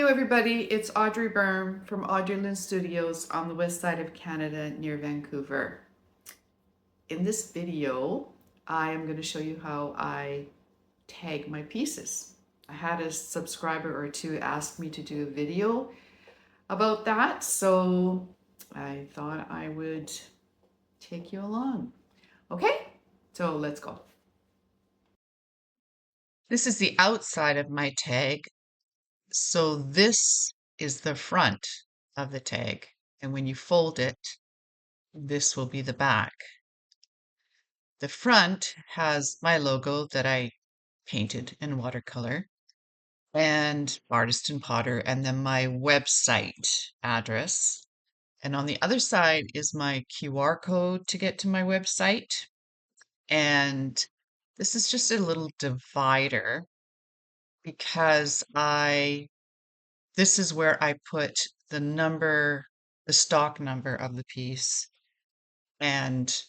everybody, it's Audrey from Audrey Lynn Studios on the west side of Canada near Vancouver. In this video, I am going to show you how I tag my pieces. I had a subscriber or two ask me to do a video about that, so I thought I would take you along. Okay, so let's go. This is the outside of my tag. So this is the front of the tag. And when you fold it, this will be the back. The front has my logo that I painted in watercolor and artist and potter, and then my website address. And on the other side is my QR code to get to my website. And this is just a little divider because this is where I put the stock number of the piece and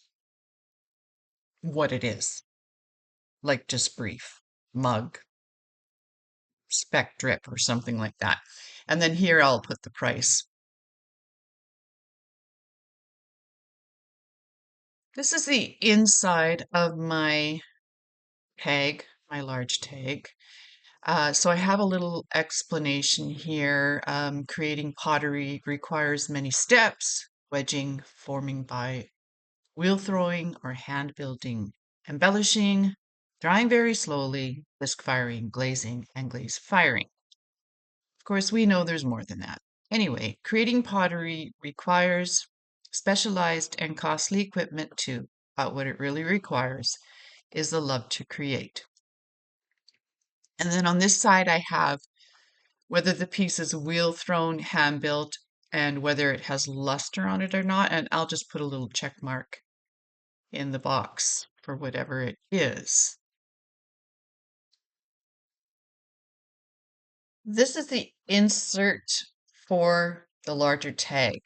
what it is, like just brief, mug, spec drip or something like that. And then here I'll put the price. This is the inside of my tag, my large tag. So I have a little explanation here. Creating pottery requires many steps: wedging, forming by wheel throwing or hand building, embellishing, drying very slowly, bisque firing, glazing, and glaze firing. Of course, we know there's more than that. Anyway, creating pottery requires specialized and costly equipment too, but what it really requires is the love to create. And then on this side, I have whether the piece is wheel thrown, hand built, and whether it has luster on it or not. And I'll just put a little check mark in the box for whatever it is. This is the insert for the larger tag.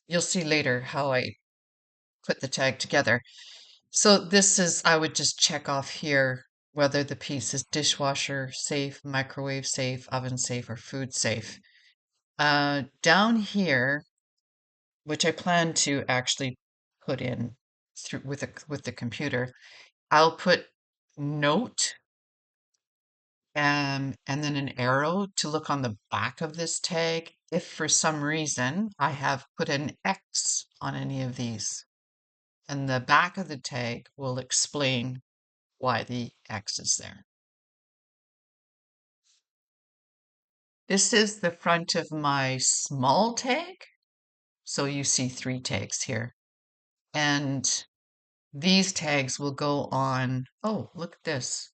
You'll see later how I put the tag together. So this is, I would just check off here whether the piece is dishwasher safe, microwave safe, oven safe, or food safe. Down here, which I plan to actually put in through with the computer, I'll put note and then an arrow to look on the back of this tag if for some reason I have put an X on any of these. And the back of the tag will explain why the X is there. This is the front of my small tag. So you see 3 tags here. And these tags will go on. Oh, look at this.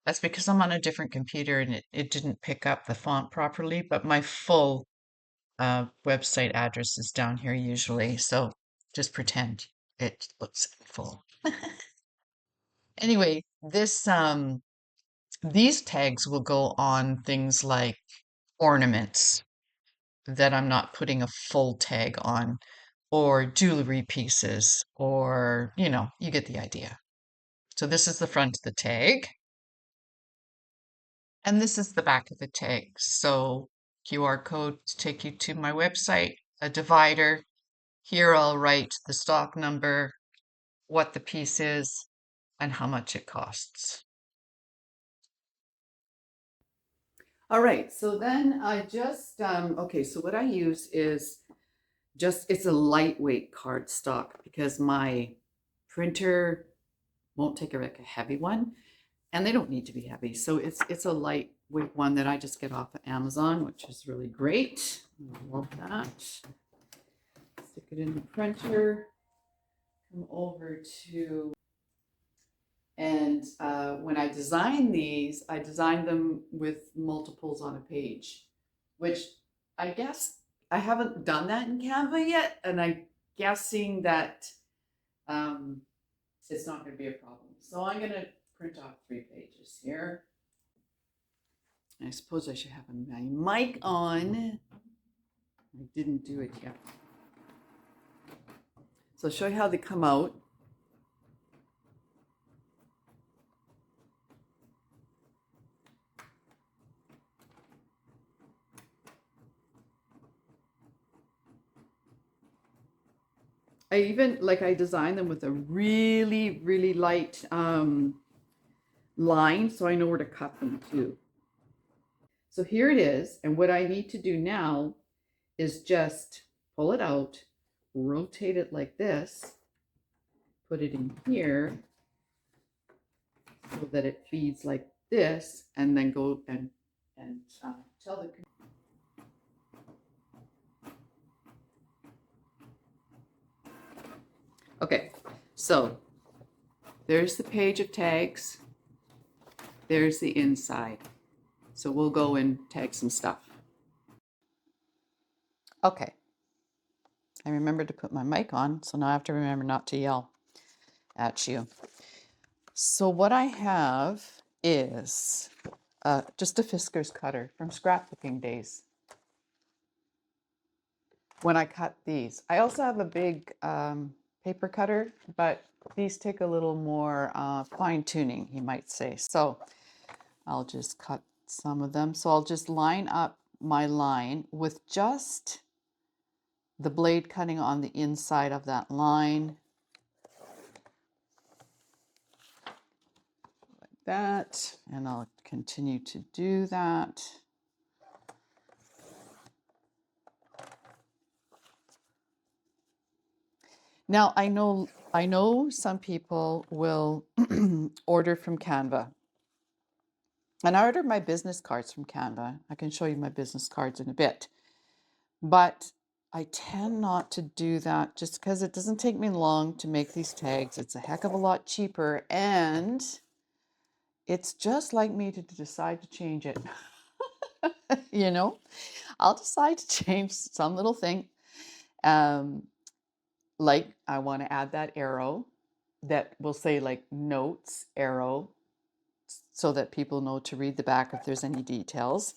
That's because I'm on a different computer and it didn't pick up the font properly, but my full website address is down here usually. So just pretend it looks full. Anyway, these tags will go on things like ornaments that I'm not putting a full tag on, or jewelry pieces, or, you get the idea. So this is the front of the tag. And this is the back of the tag. So QR code to take you to my website, a divider. Here I'll write the stock number, what the piece is, and how much it costs. All right, so then I just, okay, so what I use is it's a lightweight cardstock because my printer won't take a heavy one, and they don't need to be heavy. So it's a lightweight one that I just get off of Amazon, which is really great. I love that. Stick it in the printer, come over to, and when I design these, I design them with multiples on a page, which I guess I haven't done that in Canva yet, and I'm guessing that it's not going to be a problem. So I'm going to print off 3 pages here. I suppose I should have my mic on. I didn't do it yet. So I'll show you how they come out. I even, like, I designed them with a really, really light line so I know where to cut them too. So here it is. And what I need to do now is just pull it out, rotate it like this, put it in here so that it feeds like this, and then go and tell the. Okay, so there's the page of tags. There's the inside. So we'll go and tag some stuff. Okay, I remembered to put my mic on, so now I have to remember not to yell at you. So what I have is just a Fisker's cutter from scrapbooking days. When I cut these, I also have a big paper cutter, but these take a little more fine tuning, you might say. So I'll just cut some of them. So I'll just line up my line with just the blade cutting on the inside of that line. Like that. And I'll continue to do that. Now I know some people will order from Canva. And I ordered my business cards from Canva. I can show you my business cards in a bit. But I tend not to do that just because it doesn't take me long to make these tags. It's a heck of a lot cheaper, and it's just like me to decide to change it. You know, I'll decide to change some little thing. Like I want to add that arrow that will say like notes arrow so that people know to read the back if there's any details.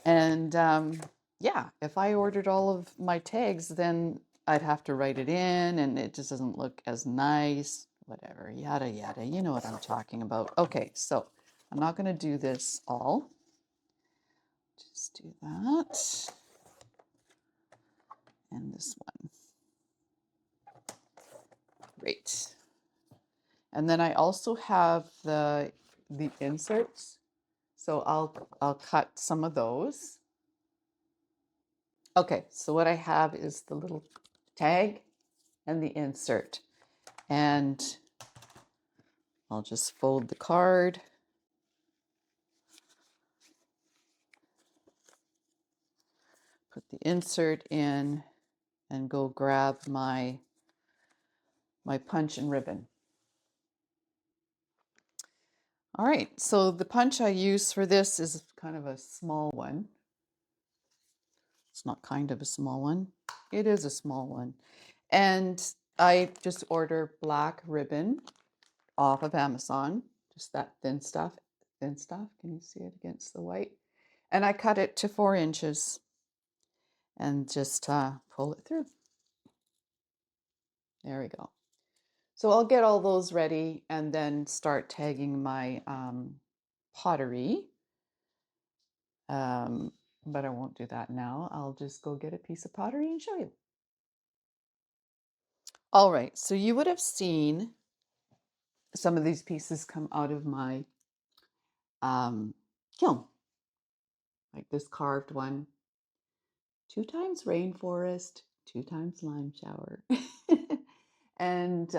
And yeah, if I ordered all of my tags, then I'd have to write it in and it just doesn't look as nice, whatever, yada, yada. You know what I'm talking about. Okay, so I'm not going to do this all. Just do that. And this one. Great. And then I also have the inserts. So I'll cut some of those. Okay, so what I have is the little tag and the insert. And I'll just fold the card. Put the insert in and go grab my punch and ribbon. All right, so the punch I use for this is kind of a small one. It's not kind of a small one. It is a small one. And I just order black ribbon off of Amazon, just that thin stuff. Thin stuff, can you see it against the white? And I cut it to 4 inches and just pull it through. There we go. So I'll get all those ready and then start tagging my pottery. But I won't do that now. I'll just go get a piece of pottery and show you. All right, so you would have seen some of these pieces come out of my kiln, like this carved one. 2 times rainforest, 2 times lime shower. And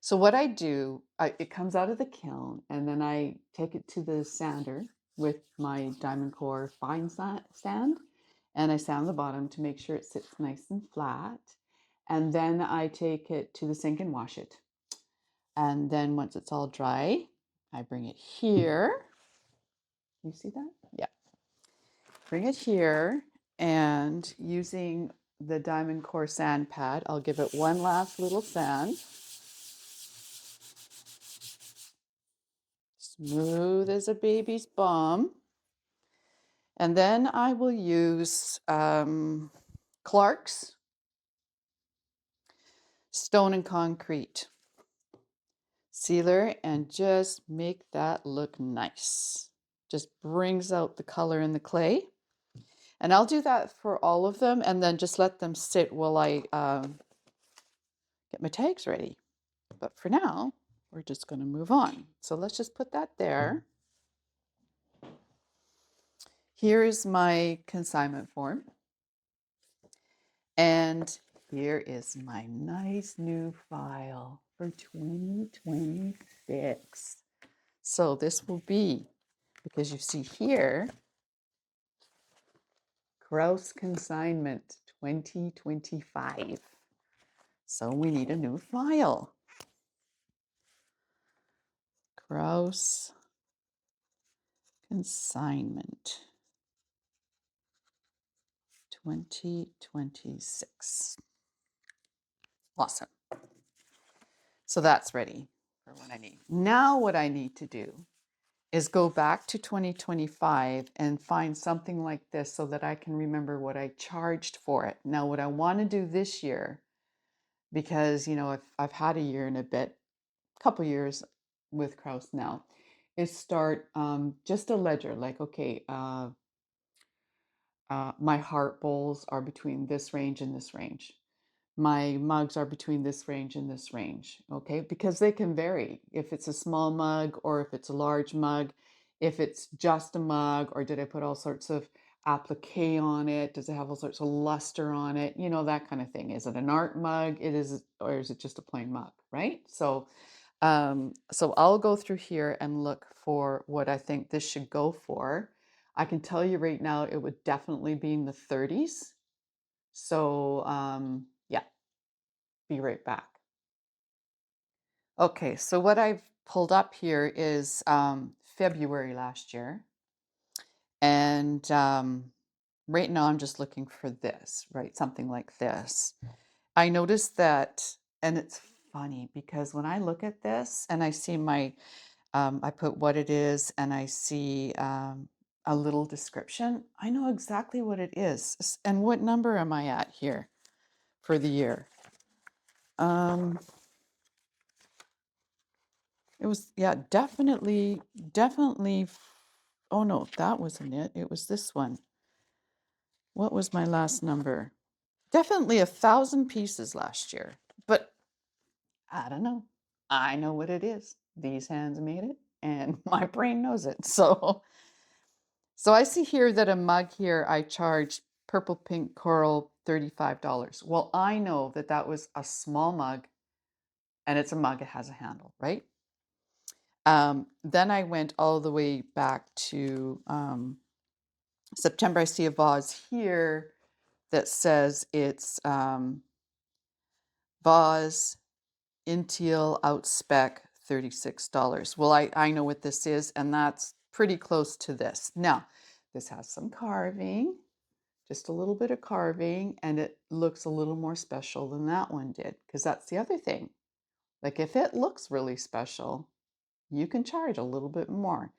so what I do, it comes out of the kiln and then I take it to the sander with my Diamond Core fine sand, and I sand the bottom to make sure it sits nice and flat. And then I take it to the sink and wash it. And then once it's all dry, I bring it here. You see that? Yeah. Bring it here, and using the Diamond Core sand pad, I'll give it one last little sand. Smooth as a baby's bum. And then I will use Clark's Stone and Concrete sealer and just make that look nice. Just brings out the color in the clay. And I'll do that for all of them and then just let them sit while I get my tags ready. But for now, we're just going to move on. So let's just put that there. Here is my consignment form. And here is my nice new file for 2026. So this will be, because you see here, Gross Consignment 2025. So we need a new file. Gross Consignment 2026. Awesome. So that's ready for what I need. Now what I need to do is go back to 2025 and find something like this so that I can remember what I charged for it. Now what I want to do this year, because I've had a year and a bit, couple years with Kraus now, is start just a ledger, like, okay, my heart bowls are between this range and this range. My mugs are between this range and this range, okay? Because they can vary if it's a small mug or if it's a large mug, if it's just a mug, or did I put all sorts of applique on it? Does it have all sorts of luster on it? That kind of thing. Is it an art mug? Or is it just a plain mug, right? So I'll go through here and look for what I think this should go for. I can tell you right now, it would definitely be in the 30s. So yeah, be right back. Okay, so what I've pulled up here is February last year. And right now I'm just looking for this, right? Something like this. I noticed that, and it's funny because when I look at this and I see I put what it is and I see a little description, I know exactly what it is. And what number am I at here for the year? It was, yeah, definitely. Oh no, that wasn't it. It was this one. What was my last number? Definitely 1,000 pieces last year. But I don't know. I know what it is. These hands made it, and my brain knows it. So I see here that a mug here I charged purple pink coral $35. Well, I know that that was a small mug, and it's a mug. It has a handle, right? Then I went all the way back to September. I see a vase here that says it's vase in teal out spec $36. Well, I know what this is, and that's pretty close to this. Now, this has some carving, just a little bit of carving, and it looks a little more special than that one did, because that's the other thing. Like if it looks really special, you can charge a little bit more.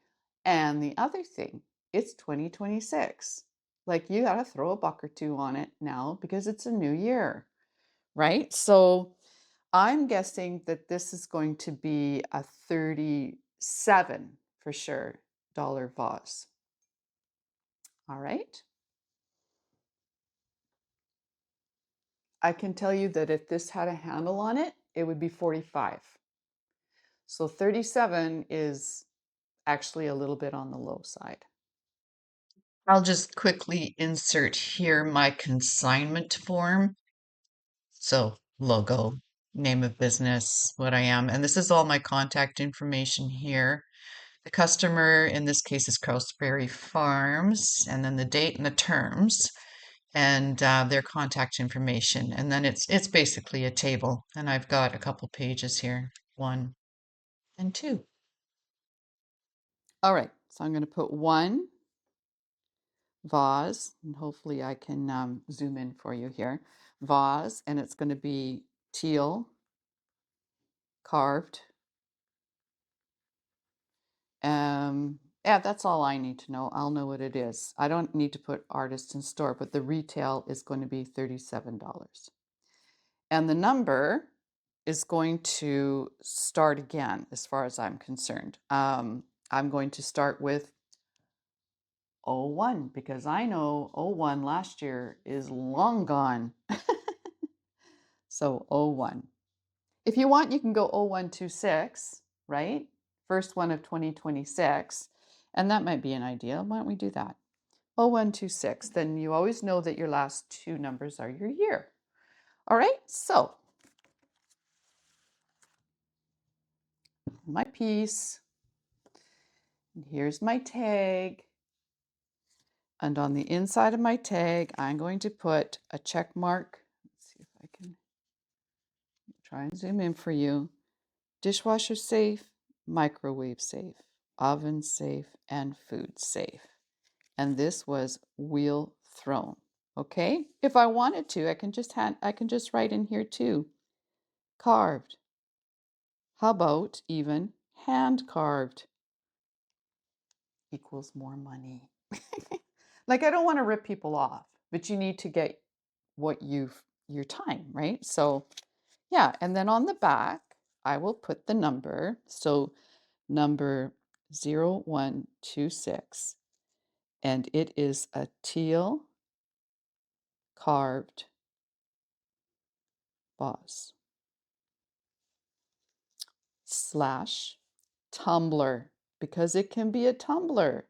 And the other thing, it's 2026. Like you got to throw a buck or two on it now because it's a new year, right? So I'm guessing that this is going to be a 37 for sure dollar vase. All right. I can tell you that if this had a handle on it, it would be 45. So 37 is actually a little bit on the low side. I'll just quickly insert here my consignment form. So logo, name of business, what I am. And this is all my contact information here. The customer, in this case, is Crowsberry Farms, and then the date and the terms, and their contact information. And then it's basically a table. And I've got a couple pages here, 1 and 2. All right, so I'm going to put one vase, and hopefully I can zoom in for you here. Vase, and it's going to be teal, carved. Yeah, that's all I need to know. I'll know what it is. I don't need to put artist in store, but the retail is going to be $37. And the number is going to start again, as far as I'm concerned. I'm going to start with 01 because I know 01 last year is long gone. So 01. If you want, you can go 0126, right? First one of 2026. And that might be an idea. Why don't we do that? 0126. Then you always know that your last two numbers are your year. All right, so my piece, and here's my tag. And on the inside of my tag, I'm going to put a check mark. Let's see if I can try and zoom in for you. Dishwasher safe, microwave safe, oven safe, and food safe. And this was wheel thrown. Okay? If I wanted to, I can just write in here too. Carved. How about even hand carved equals more money? Like, I don't want to rip people off, but you need to get what your time, right? So, yeah, and then on the back, I will put the number. So, number 0126, and it is a teal carved vase slash tumbler, because it can be a tumbler,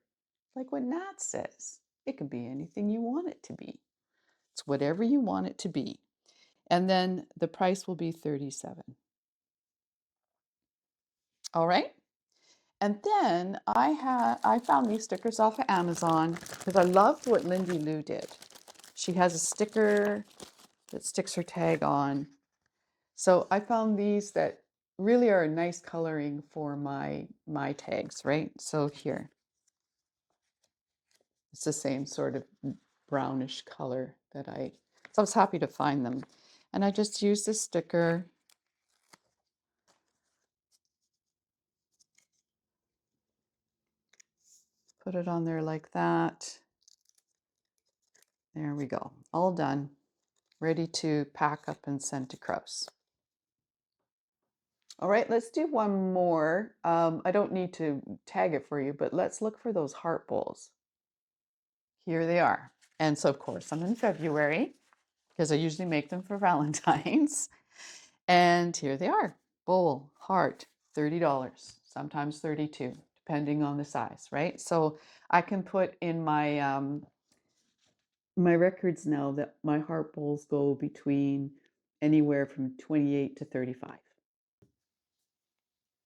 like what Nat says. It can be anything you want it to be. It's whatever you want it to be. And then the price will be $37. All right. And then I found these stickers off of Amazon because I loved what Lindy Lou did. She has a sticker that sticks her tag on. So I found these that really are a nice coloring for my tags, right? So here, it's the same sort of brownish color so I was happy to find them. And I just used this sticker. Put it on there like that. There we go. All done. Ready to pack up and send to Kraus. All right, let's do one more. I don't need to tag it for you, but let's look for those heart bowls. Here they are. And so, of course, I'm in February because I usually make them for Valentine's. And here they are. Bowl, heart, $30, sometimes 32, depending on the size, right? So I can put in my records now that my heart bowls go between anywhere from 28 to 35.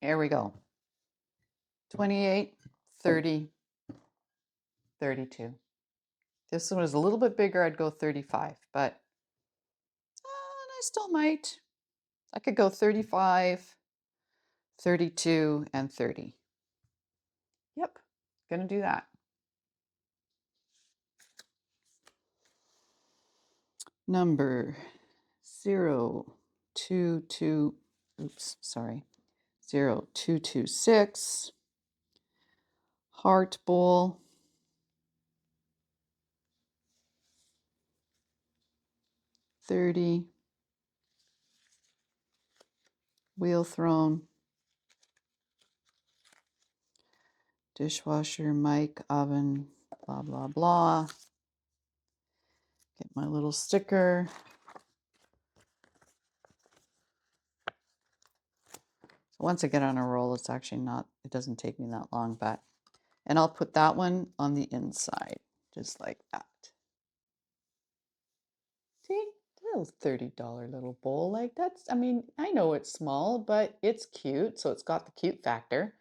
There we go. 28, 30, 32. This one was a little bit bigger, I'd go 35, but I still might. I could go 35, 32, and 30. Yep, gonna do that. Number 022, oops, sorry, 0226, heart bowl, 30, wheel thrown, dishwasher, mic, oven, blah, blah, blah. Get my little sticker. So once I get on a roll, it's actually not, it doesn't take me that long, and I'll put that one on the inside, just like that. See, little $30 little bowl, like that's, I mean, I know it's small, but it's cute. So it's got the cute factor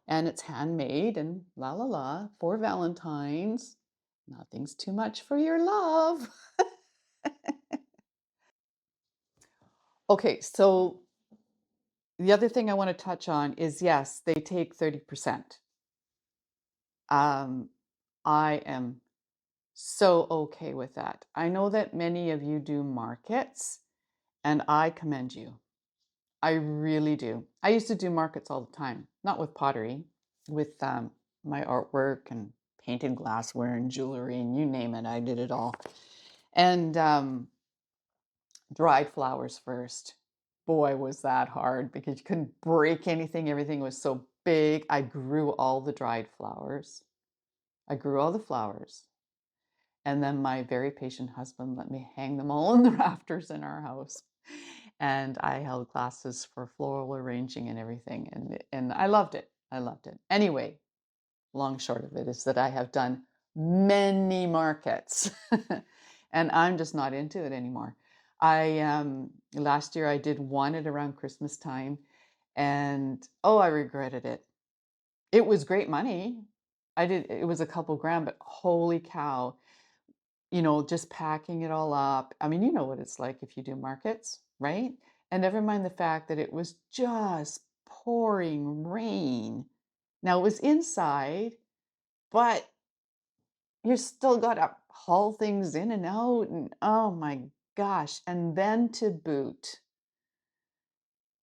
and it's handmade and la la la for Valentine's. Nothing's too much for your love. Okay, so the other thing I want to touch on is yes, they take 30%. I am so okay with that. I know that many of you do markets, and I commend you. I really do. I used to do markets all the time, not with pottery, with my artwork and painted glassware and jewelry and you name it, I did it all. And dried flowers first. Boy, was that hard because you couldn't break anything. Everything was so big. I grew all the dried flowers. I grew all the flowers. And then my very patient husband let me hang them all in the rafters in our house. And I held classes for floral arranging and everything, and I loved it. I loved it. Anyway, long short of it is that I have done many markets, and I'm just not into it anymore. I last year I did one at around Christmas time, and oh, I regretted it. It was great money. It was a couple grand, but holy cow, just packing it all up. I mean, you know what it's like if you do markets, right? And never mind the fact that it was just pouring rain. Now it was inside, but you still got to haul things in and out. And oh my gosh. And then to boot,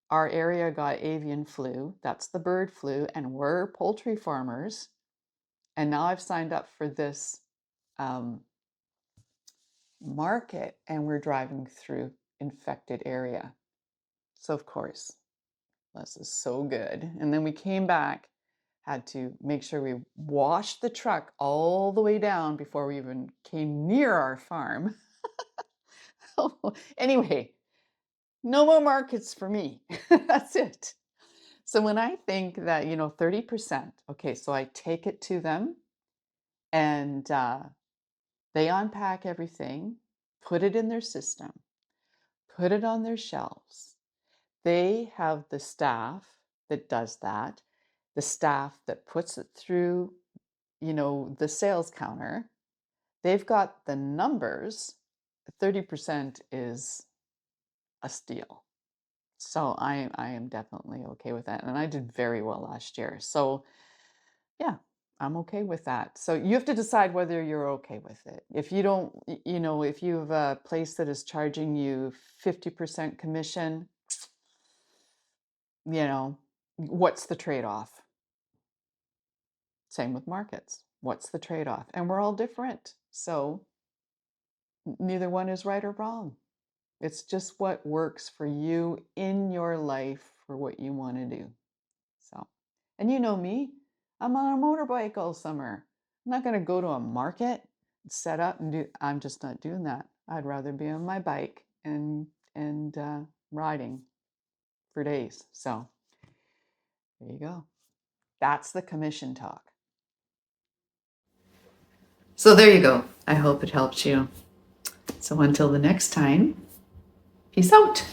our area got avian flu. That's the bird flu. And we're poultry farmers. And now I've signed up for this um, market, and we're driving through infected area. So of course, this is so good. And then we came back, had to make sure we washed the truck all the way down before we even came near our farm. Anyway, no more markets for me. That's it. So when I think that, 30%, okay, so I take it to them, and they unpack everything, put it in their system, put it on their shelves. They have the staff that does that, the staff that puts it through, the sales counter. They've got the numbers. 30% is a steal. So I am definitely okay with that. And I did very well last year. So yeah, I'm okay with that. So you have to decide whether you're okay with it. If you don't, if you have a place that is charging you 50% commission, what's the trade-off? Same with markets. What's the trade-off? And we're all different. So neither one is right or wrong. It's just what works for you in your life for what you want to do. So, and you know me, I'm on a motorbike all summer. I'm not going to go to a market, set up and I'm just not doing that. I'd rather be on my bike and riding for days. So there you go. That's the commission talk. So there you go. I hope it helps you. So until the next time, peace out.